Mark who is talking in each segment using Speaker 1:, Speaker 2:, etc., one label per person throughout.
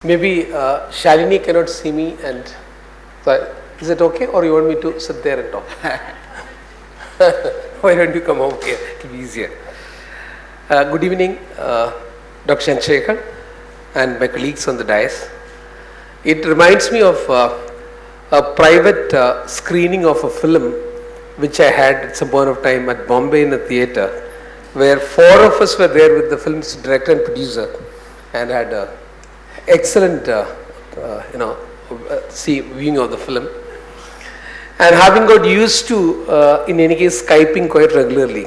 Speaker 1: Maybe Shalini cannot see me, and so is it okay, or you want me to sit there and talk? Why don't you come over here? It will be easier. Good evening, Dr. Chandrasekhar and my colleagues on the dais. It reminds me of a private screening of a film which I had at some point of time at Bombay in a theatre, where 4 of us were there with the film's director and producer, and had a excellent viewing of the film, and having got used to in any case Skyping quite regularly,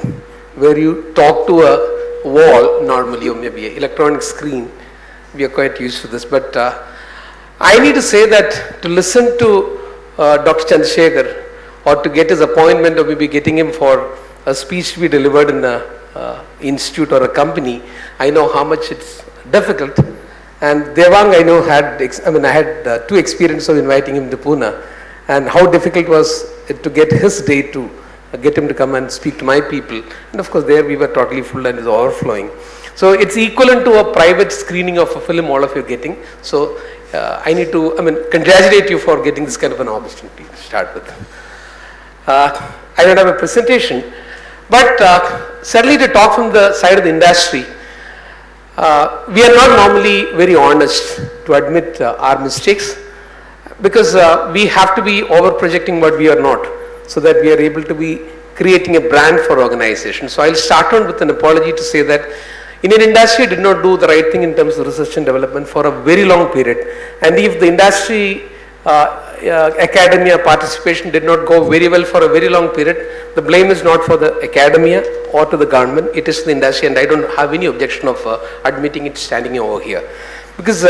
Speaker 1: where you talk to a wall normally, or maybe an electronic screen. We are quite used to this, but I need to say that to listen to Dr. Chandrasekhar, or to get his appointment, or maybe getting him for a speech to be delivered in a institute or a company, I know how much it's difficult. And Devang, I know I had 2 experiences of inviting him to Pune, and how difficult was it to get his day to get him to come and speak to my people. And of course there we were totally full and it's overflowing. So it's equivalent to a private screening of a film all of you are getting. So I need to congratulate you for getting this kind of an opportunity to start with. I don't have a presentation, but certainly to talk from the side of the industry, we are not normally very honest to admit our mistakes, because we have to be over projecting what we are not, so that we are able to be creating a brand for organization. So I'll start on with an apology to say that Indian industry did not do the right thing in terms of research and development for a very long period, and if the industry academia participation did not go very well for a very long period, the blame is not for the academia or to the government, it is the industry, and I don't have any objection of admitting it standing over here. Because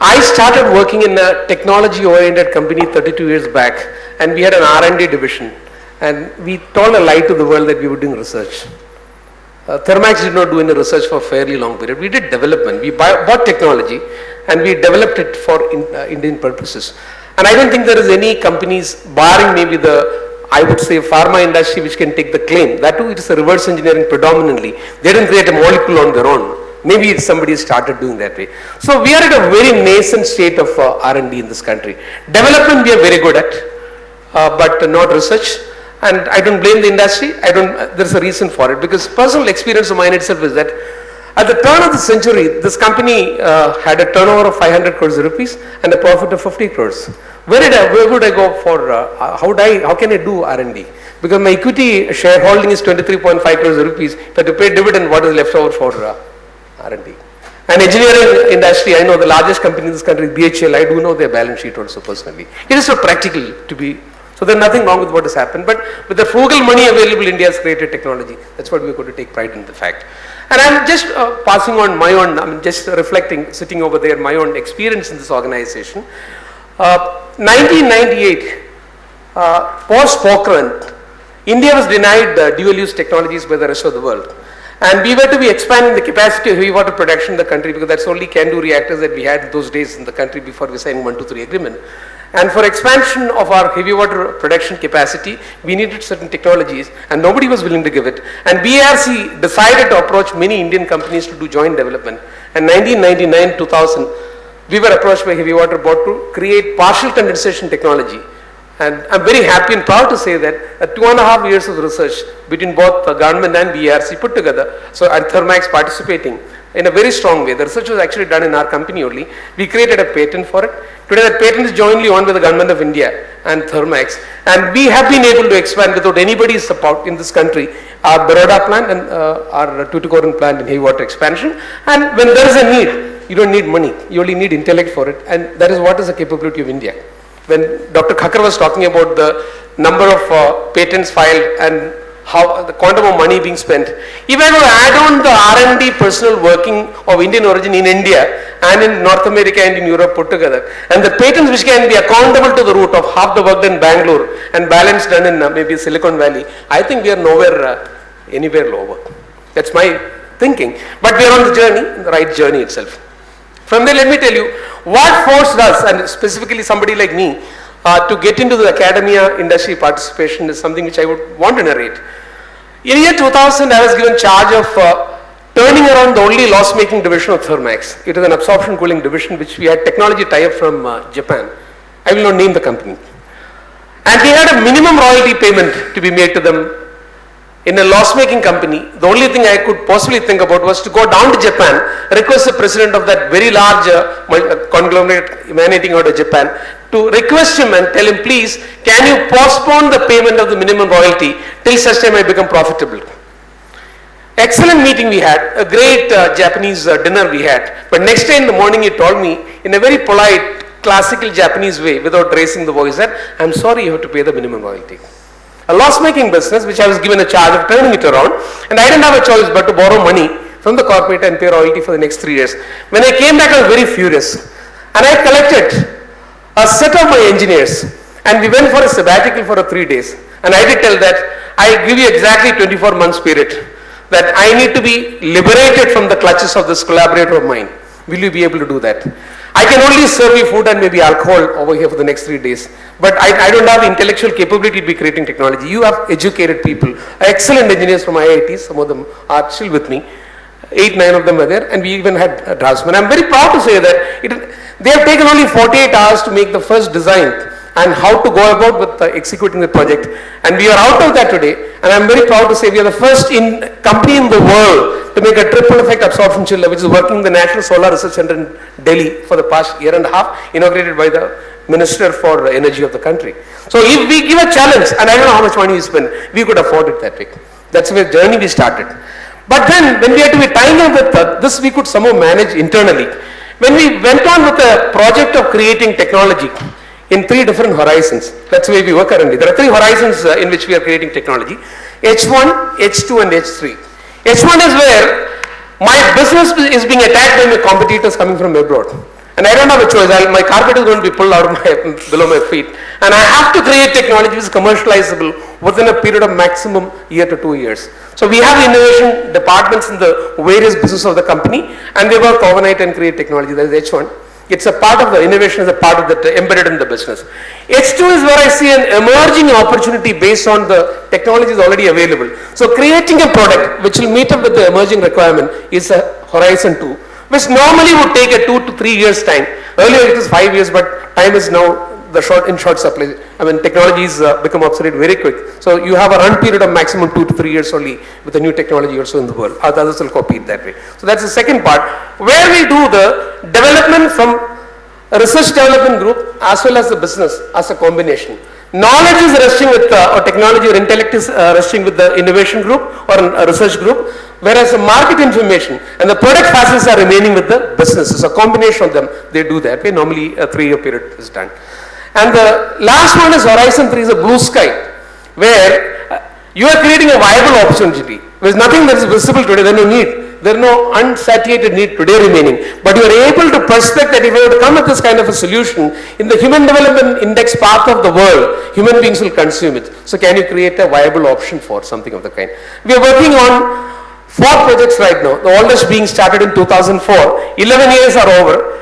Speaker 1: I started working in a technology oriented company 32 years back, and we had an R&D division, and we told a lie to the world that we were doing research. Thermax did not do any research for a fairly long period. We did development. We bought technology and we developed it for Indian purposes. And I don't think there is any companies, barring maybe I would say pharma industry, which can take the claim. That too, it is a reverse engineering predominantly. They didn't create a molecule on their own. Maybe somebody started doing that way. So we are at a very nascent state of R&D in this country. Development we are very good at, but not research. And I don't blame the industry. There's a reason for it, because personal experience of mine itself is that at the turn of the century, this company had a turnover of 500 crores rupees and a profit of 50 crores. Where would I go for, how can I do R&D? Because my equity shareholding is 23.5 crores rupees. If I have to pay dividend, what is left over for R&D? And engineering industry, I know the largest company in this country, BHL, I do know their balance sheet also personally. It is so practical to be. So there's nothing wrong with what has happened, but with the frugal money available, India has created technology. That's what we're going to take pride in the fact. And I'm just passing on my own, just reflecting, sitting over there, my own experience in this organization. 1998, post-Pokhran, India was denied dual-use technologies by the rest of the world. And we were to be expanding the capacity of heavy water production in the country, because that's only can-do reactors that we had in those days in the country before we signed 123 agreement. And for expansion of our heavy water production capacity, we needed certain technologies, and nobody was willing to give it. And BRC decided to approach many Indian companies to do joint development. And 1999-2000, we were approached by Heavy Water Board to create partial condensation technology. And I'm very happy and proud to say that 2.5 years of research between both the government and BRC put together, and Thermax participating in a very strong way. The research was actually done in our company only. We created a patent for it. Today that patent is jointly owned by the government of India and Thermax, and we have been able to expand without anybody's support in this country our Baroda plant and our Tuticorin plant in heavy water expansion. And when there is a need, you don't need money, you only need intellect for it, and that is what is the capability of India. When Dr. Khakkar was talking about the number of patents filed and how the quantum of money being spent, if I were to add on the R&D personnel working of Indian origin in India and in North America and in Europe put together, and the patents which can be accountable to the root of half the work done in Bangalore and balance done in maybe Silicon Valley, I think we are nowhere, anywhere lower. That's my thinking. But we are on the journey, the right journey itself. From there, let me tell you what forced us, and specifically somebody like me, to get into the academia industry participation is something which I would want to narrate. In year 2000, I was given charge of turning around the only loss-making division of Thermax. It is an absorption cooling division which we had technology tie-up from Japan. I will not name the company. And we had a minimum royalty payment to be made to them. In a loss-making company, the only thing I could possibly think about was to go down to Japan, request the president of that very large conglomerate emanating out of Japan to request him and tell him, please, can you postpone the payment of the minimum royalty till such time I become profitable. Excellent meeting we had, a great Japanese dinner we had, but next day in the morning he told me in a very polite, classical Japanese way, without raising the voice, that I'm sorry, you have to pay the minimum royalty. A loss-making business which I was given a charge of turning it around, and I didn't have a choice but to borrow money from the corporate and pay royalty for the next 3 years. When I came back, I was very furious, and I collected a set of my engineers, and we went for a sabbatical for 3 days, and I did tell that I give you exactly 24 months period, that I need to be liberated from the clutches of this collaborator of mine. Will you be able to do that? I can only serve you food and maybe alcohol over here for the next 3 days. But I don't have intellectual capability to be creating technology. You have educated people, excellent engineers from IITs, some of them are still with me. 8, 9 of them are there, and we even had draftsmen. I'm very proud to say that they have taken only 48 hours to make the first design and how to go about with executing the project. And we are out of that today, and I'm very proud to say we are the first company in the world to make a triple effect absorption chiller, which is working in the National Solar Research Center in Delhi for the past year and a half, inaugurated by the Minister for Energy of the country. So if we give a challenge, and I don't know how much money we spend, we could afford it that way. That's the journey we started. But then when we had to be tying up with this, we could somehow manage internally. When we went on with the project of creating technology in 3 different horizons, that's the way we work currently. There are 3 horizons in which we are creating technology: H1, H2 and H3. H1 is where my business is being attacked by my competitors coming from abroad. And I don't have a choice. My carpet is going to be pulled out of below my feet. And I have to create technology which is commercializable within a period of maximum year to 2 years. So we have innovation departments in the various business of the company, and they work overnight and create technology. That is H1. It's a part of the innovation, is a part of that embedded in the business. H2 is where I see an emerging opportunity based on the technologies already available. So creating a product which will meet up with the emerging requirement is a horizon 2, which normally would take a 2 to 3 years time. Earlier it was 5 years, but time is now in short supply. I mean, technologies become obsolete very quick. So you have a run period of maximum 2 to 3 years only with the new technology also in the world. Others will copy it that way. So that's the second part, where we do the development from a research development group as well as the business as a combination. Knowledge is resting with or technology or intellect is resting with the innovation group or a research group, whereas the market information and the product facets are remaining with the business. It's a combination of them. They do that way. Normally a 3-year period is done. And the last one is horizon 3, is a blue sky, where you are creating a viable opportunity. There is nothing that is visible today. There is no need. There is no unsatiated need today remaining. But you are able to perspect that if you were to come with this kind of a solution, in the human development index path of the world, human beings will consume it. So can you create a viable option for something of the kind? We are working on 4 projects right now. The oldest being started in 2004. 11 years are over.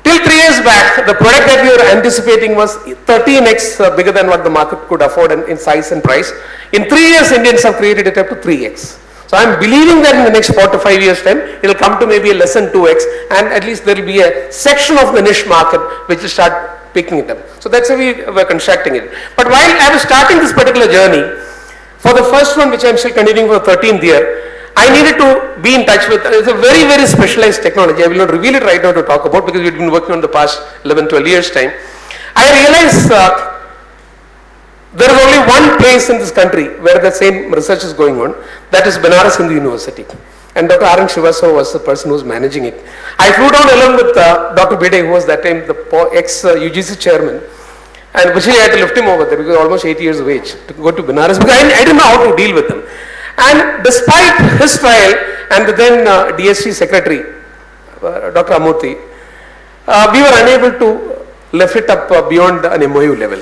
Speaker 1: Till 3 years back, the product that we were anticipating was 13x bigger than what the market could afford in size and price. In 3 years, Indians have created it up to 3x. So I am believing that in the next 4 to 5 years time, it will come to maybe less than 2x, and at least there will be a section of the niche market which will start picking it up. So that's how we were constructing it. But while I was starting this particular journey, for the first one, which I am still continuing for the 13th year, I needed to be in touch with, it's a very, very specialized technology. I will not reveal it right now to talk about because we've been working on the past 11, 12 years time. I realized there is only one place in this country where the same research is going on, that is Banaras Hindu University. And Dr. R. N. Srivastava was the person who was managing it. I flew down along with Dr. Bede, who was that time the ex-UGC chairman. And eventually I had to lift him over there because he was almost 80 years of age to go to Banaras because I didn't know how to deal with him. And despite his trial and the then DSC secretary, Dr. Amurthy, we were unable to lift it up beyond an MOU level.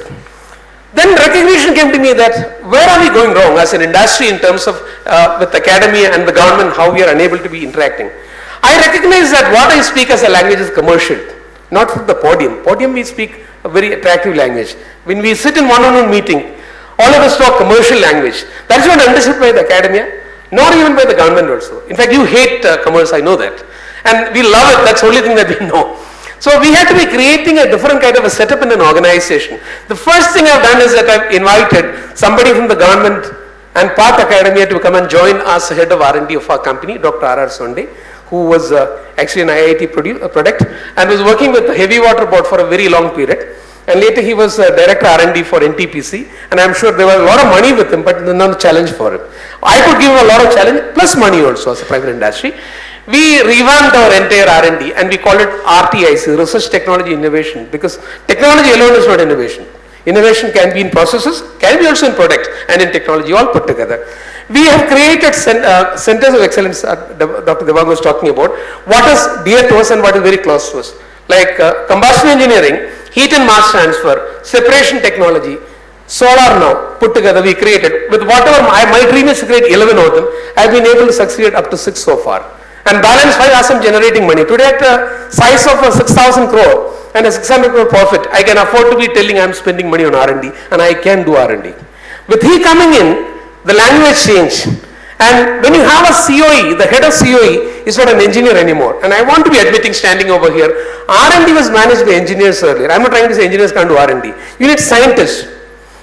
Speaker 1: Then recognition came to me that where are we going wrong as an industry in terms of with academia and the government, how we are unable to be interacting. I recognize that what I speak as a language is commercial, not from the podium. Podium we speak a very attractive language. When we sit in one-on-one meeting, all of us talk commercial language. That is not understood by the academia. Not even by the government also. In fact, you hate commerce, I know that. And we love it, that's the only thing that we know. So we had to be creating a different kind of a setup in an organization. The first thing I've done is that I've invited somebody from the government and Path Academia to come and join us, head of R&D of our company, Dr. R.R. Sonde, who was actually an IIT product and was working with the Heavy Water Board for a very long period. And later he was director R&D for NTPC, and I'm sure there was a lot of money with him, but no challenge for him. I could give him a lot of challenge, plus money also as a private industry. We revamped our entire R&D and we called it RTIC, Research Technology Innovation, because technology alone is not innovation. Innovation can be in processes, can be also in product and in technology, all put together. We have created centers of excellence, Dr. Devang was talking about, what is dear to us and what is very close to us. Like combustion engineering, heat and mass transfer, separation technology, solar now, put together we created. With whatever, my dream is to create 11 of them. I've been able to succeed up to 6 so far. And balance 5 as I'm generating money. Today at the size of a 6,000 crore and a 600 crore profit, I can afford to be telling I'm spending money on R&D and I can do R&D. With he coming in, the language changed. And when you have a COE, the head of COE is not an engineer anymore. And I want to be admitting standing over here, R&D was managed by engineers earlier. I'm not trying to say engineers can't do R&D. You need scientists.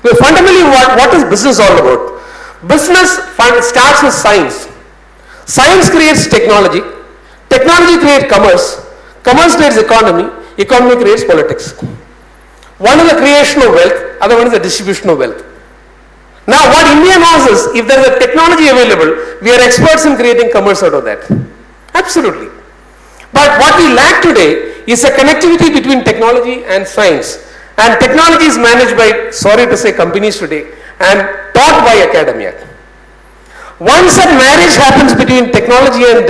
Speaker 1: Well, fundamentally, what is business all about? Business starts with science. Science creates technology. Technology creates commerce. Commerce creates economy. Economy creates politics. One is the creation of wealth, other one is the distribution of wealth. Now what India knows is, if there is a technology available, we are experts in creating commerce out of that. Absolutely. But what we lack today is a connectivity between technology and science. And technology is managed by, sorry to say, companies today and taught by academia. Once that marriage happens between technology and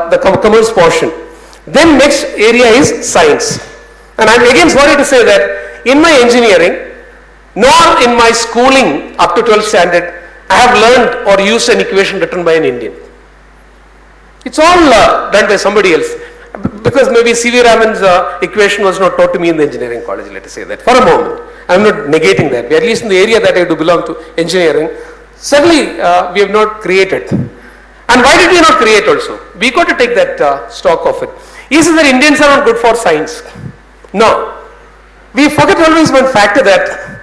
Speaker 1: the commerce portion, then next area is science. And I'm again sorry to say that in my engineering, nor in my schooling up to 12th standard, I have learned or used an equation written by an Indian. It's all done by somebody else. Because maybe C.V. Raman's equation was not taught to me in the engineering college, let us say that. For a moment, I'm not negating that. At least in the area that I do belong to, engineering, certainly we have not created. And why did we not create also? We got to take that stock of it. Is it that Indians are not good for science? No. We forget always one factor, that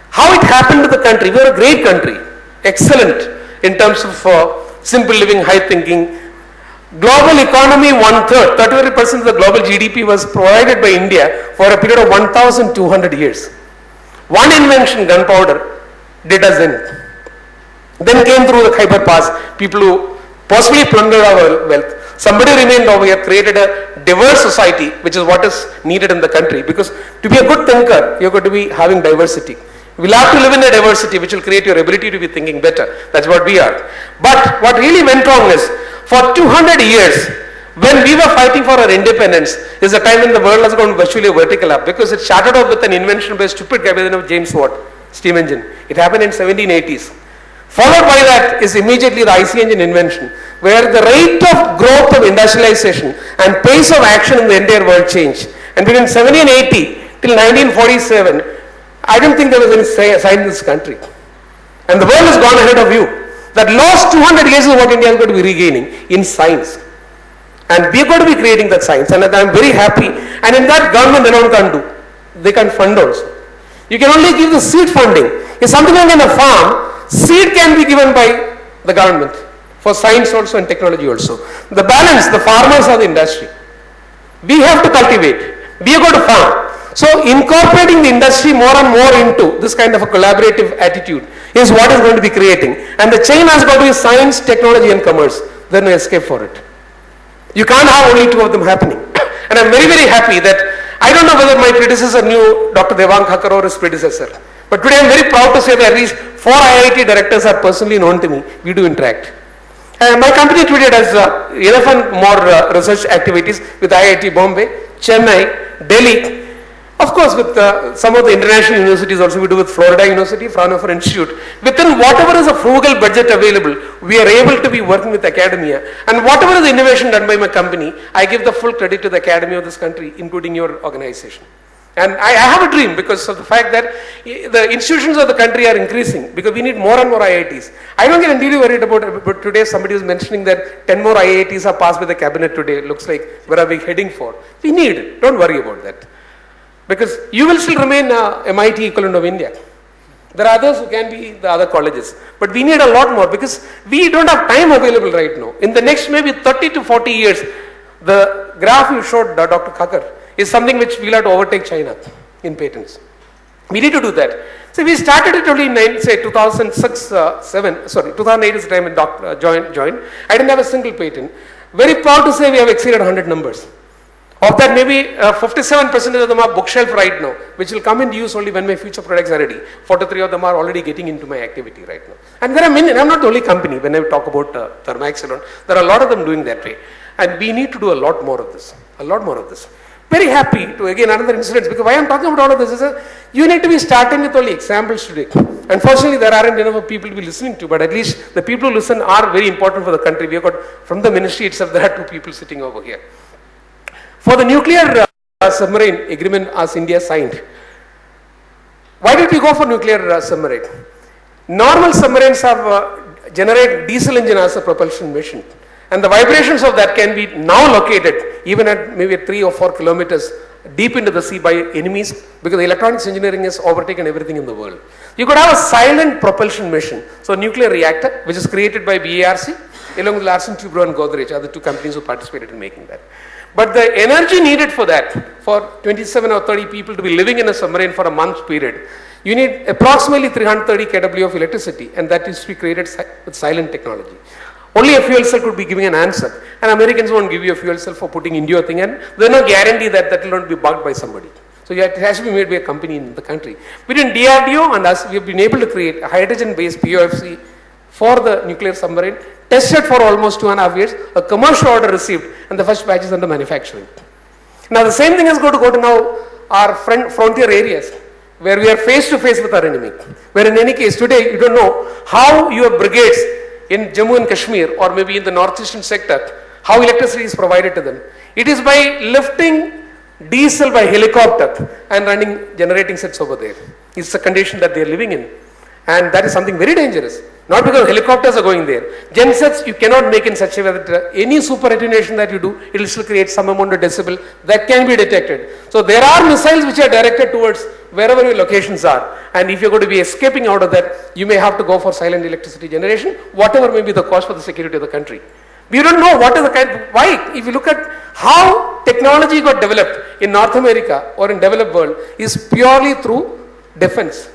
Speaker 1: how it happened to the country. We are a great country, excellent in terms of simple living, high thinking. Global economy, 1/3, 33% of the global GDP was provided by India for a period of 1,200 years. One invention, gunpowder, did us in. Then came through the Khyber Pass, people who possibly plundered our wealth. Somebody remained over here, created a diverse society, which is what is needed in the country. Because to be a good thinker, you're going to be having diversity. We'll have to live in a diversity which will create your ability to be thinking better. That's what we are. But what really went wrong is, for 200 years, when we were fighting for our independence, is a time when the world has gone virtually vertical up, because it started off with an invention by a stupid guy by the name of James Watt, steam engine. It happened in 1780s. Followed by that is immediately the IC engine invention, where the rate of growth of industrialization and pace of action in the entire world changed. And between 1780 till 1947, I don't think there was any sign in this country. And the world has gone ahead of you. That lost 200 years is what India is going to be regaining in science. And we are going to be creating that science. And I am very happy. And in that, government alone can't do. They can fund also. You can only give the seed funding. If something like in a farm, seed can be given by the government for science also and technology also. The balance, the farmers are the industry. We have to cultivate. We are going to farm. So incorporating the industry more and more into this kind of a collaborative attitude is what is going to be creating. And the chain has got to be science, technology and commerce. Then we escape for it. You can't have only two of them happening. And I'm very, very happy that I don't know whether my predecessor knew Dr. Devang Thakur or his predecessor. But today I'm very proud to say that at least 4 IIT directors are personally known to me. We do interact. My company today does 11 more research activities with IIT Bombay, Chennai, Delhi. Of course, with some of the international universities also, we do with Florida University, Fraunhofer Institute. Within whatever is a frugal budget available, we are able to be working with academia. And whatever is the innovation done by my company, I give the full credit to the academy of this country, including your organization. And I have a dream because of the fact that the institutions of the country are increasing because we need more and more IITs. I don't get really worried about today. Somebody was mentioning that 10 more IITs are passed by the cabinet today. It looks like where are we heading for? We need it. Don't worry about that. Because you will still remain MIT equivalent of India. There are others who can be the other colleges. But we need a lot more because we don't have time available right now. In the next maybe 30 to 40 years, the graph you showed, Dr. Kakar, is something which we'll have to overtake China in patents. We need to do that. So we started it only in 2006, 2008 is the time when Dr. joined. I didn't have a single patent. Very proud to say we have exceeded 100 numbers. Of that, maybe 57% of them are bookshelf right now, which will come into use only when my future products are ready. 43 of them are already getting into my activity right now. And there are many, I'm not the only company when I talk about Thermaxilon. There are a lot of them doing that way. And we need to do a lot more of this. A lot more of this. Very happy to again another incident because why I'm talking about all of this is you need to be starting with only examples today. Unfortunately, there aren't enough people to be listening to, but at least the people who listen are very important for the country. We have got from the ministry itself, there are 2 people sitting over here. For the nuclear submarine agreement as India signed, why did we go for nuclear submarine? Normal submarines have generate diesel engine as a propulsion machine. And the vibrations of that can be now located even at maybe 3 or 4 kilometers deep into the sea by enemies because the electronics engineering has overtaken everything in the world. You could have a silent propulsion machine. So nuclear reactor, which is created by BARC, along with Larsen Toubro and Godrej, are the 2 companies who participated in making that. But the energy needed for that, for 27 or 30 people to be living in a submarine for a month period, you need approximately 330 kW of electricity, and that is to be created with silent technology. Only a fuel cell could be giving an answer, and Americans won't give you a fuel cell for putting into your thing, and there's no guarantee that that will not be bugged by somebody. So it has to be made by a company in the country. Within DRDO and us, we have been able to create a hydrogen-based POFC for the nuclear submarine, tested for almost 2.5 years, a commercial order received, and the first batch is under manufacturing. Now the same thing is going to go to now our frontier areas, where we are face to face with our enemy. Where in any case, today you don't know how your brigades in Jammu and Kashmir or maybe in the northeastern sector, how electricity is provided to them. It is by lifting diesel by helicopter and running generating sets over there. It's the condition that they are living in. And that is something very dangerous. Not because helicopters are going there. Gensets you cannot make in such a way that any super attenuation that you do, it will still create some amount of decibel that can be detected. So there are missiles which are directed towards wherever your locations are. And if you're going to be escaping out of that, you may have to go for silent electricity generation, whatever may be the cost for the security of the country. We don't know what is the kind, why? If you look at how technology got developed in North America or in developed world is purely through defense.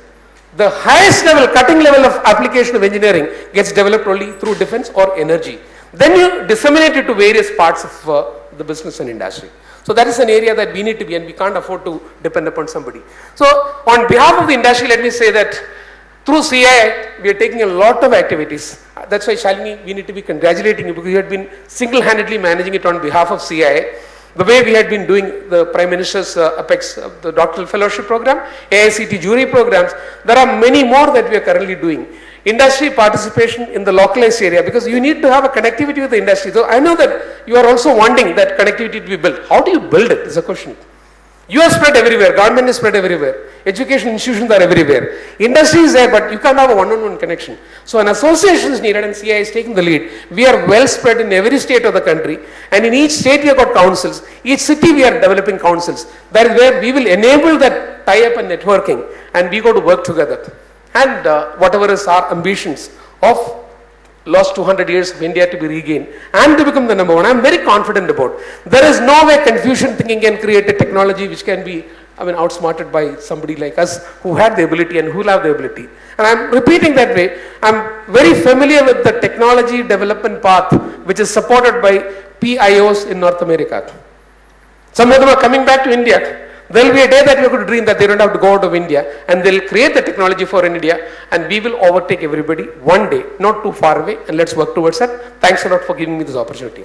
Speaker 1: The highest level, cutting level of application of engineering gets developed only through defense or energy. Then you disseminate it to various parts of the business and industry. So that is an area that we need to be, and we can't afford to depend upon somebody. So on behalf of the industry, let me say that through CII, we are taking a lot of activities. That's why Shalini, we need to be congratulating you because you had been single-handedly managing it on behalf of CII. The way we had been doing the Prime Minister's Apex, the doctoral fellowship program, AICT jury programs, there are many more that we are currently doing. Industry participation in the localized area because you need to have a connectivity with the industry. So I know that you are also wanting that connectivity to be built. How do you build it is a question. You are spread everywhere, government is spread everywhere, education institutions are everywhere. Industry is there, but you can't have a one-on-one connection. So an association is needed and CI is taking the lead. We are well spread in every state of the country, and in each state we have got councils. Each city we are developing councils. That is where we will enable that tie-up and networking, and we go to work together. And whatever is our ambitions of lost 200 years of India to be regained and to become the number one, I am very confident about. There is no way Confucian thinking can create a technology which can be outsmarted by somebody like us who had the ability and who will have the ability. And I am repeating that way. I am very familiar with the technology development path which is supported by PIOs in North America. Some of them are coming back to India. There will be a day that we are going to dream that they don't have to go out of India, and they will create the technology for India, and we will overtake everybody one day, not too far away, and let's work towards that. Thanks a lot for giving me this opportunity.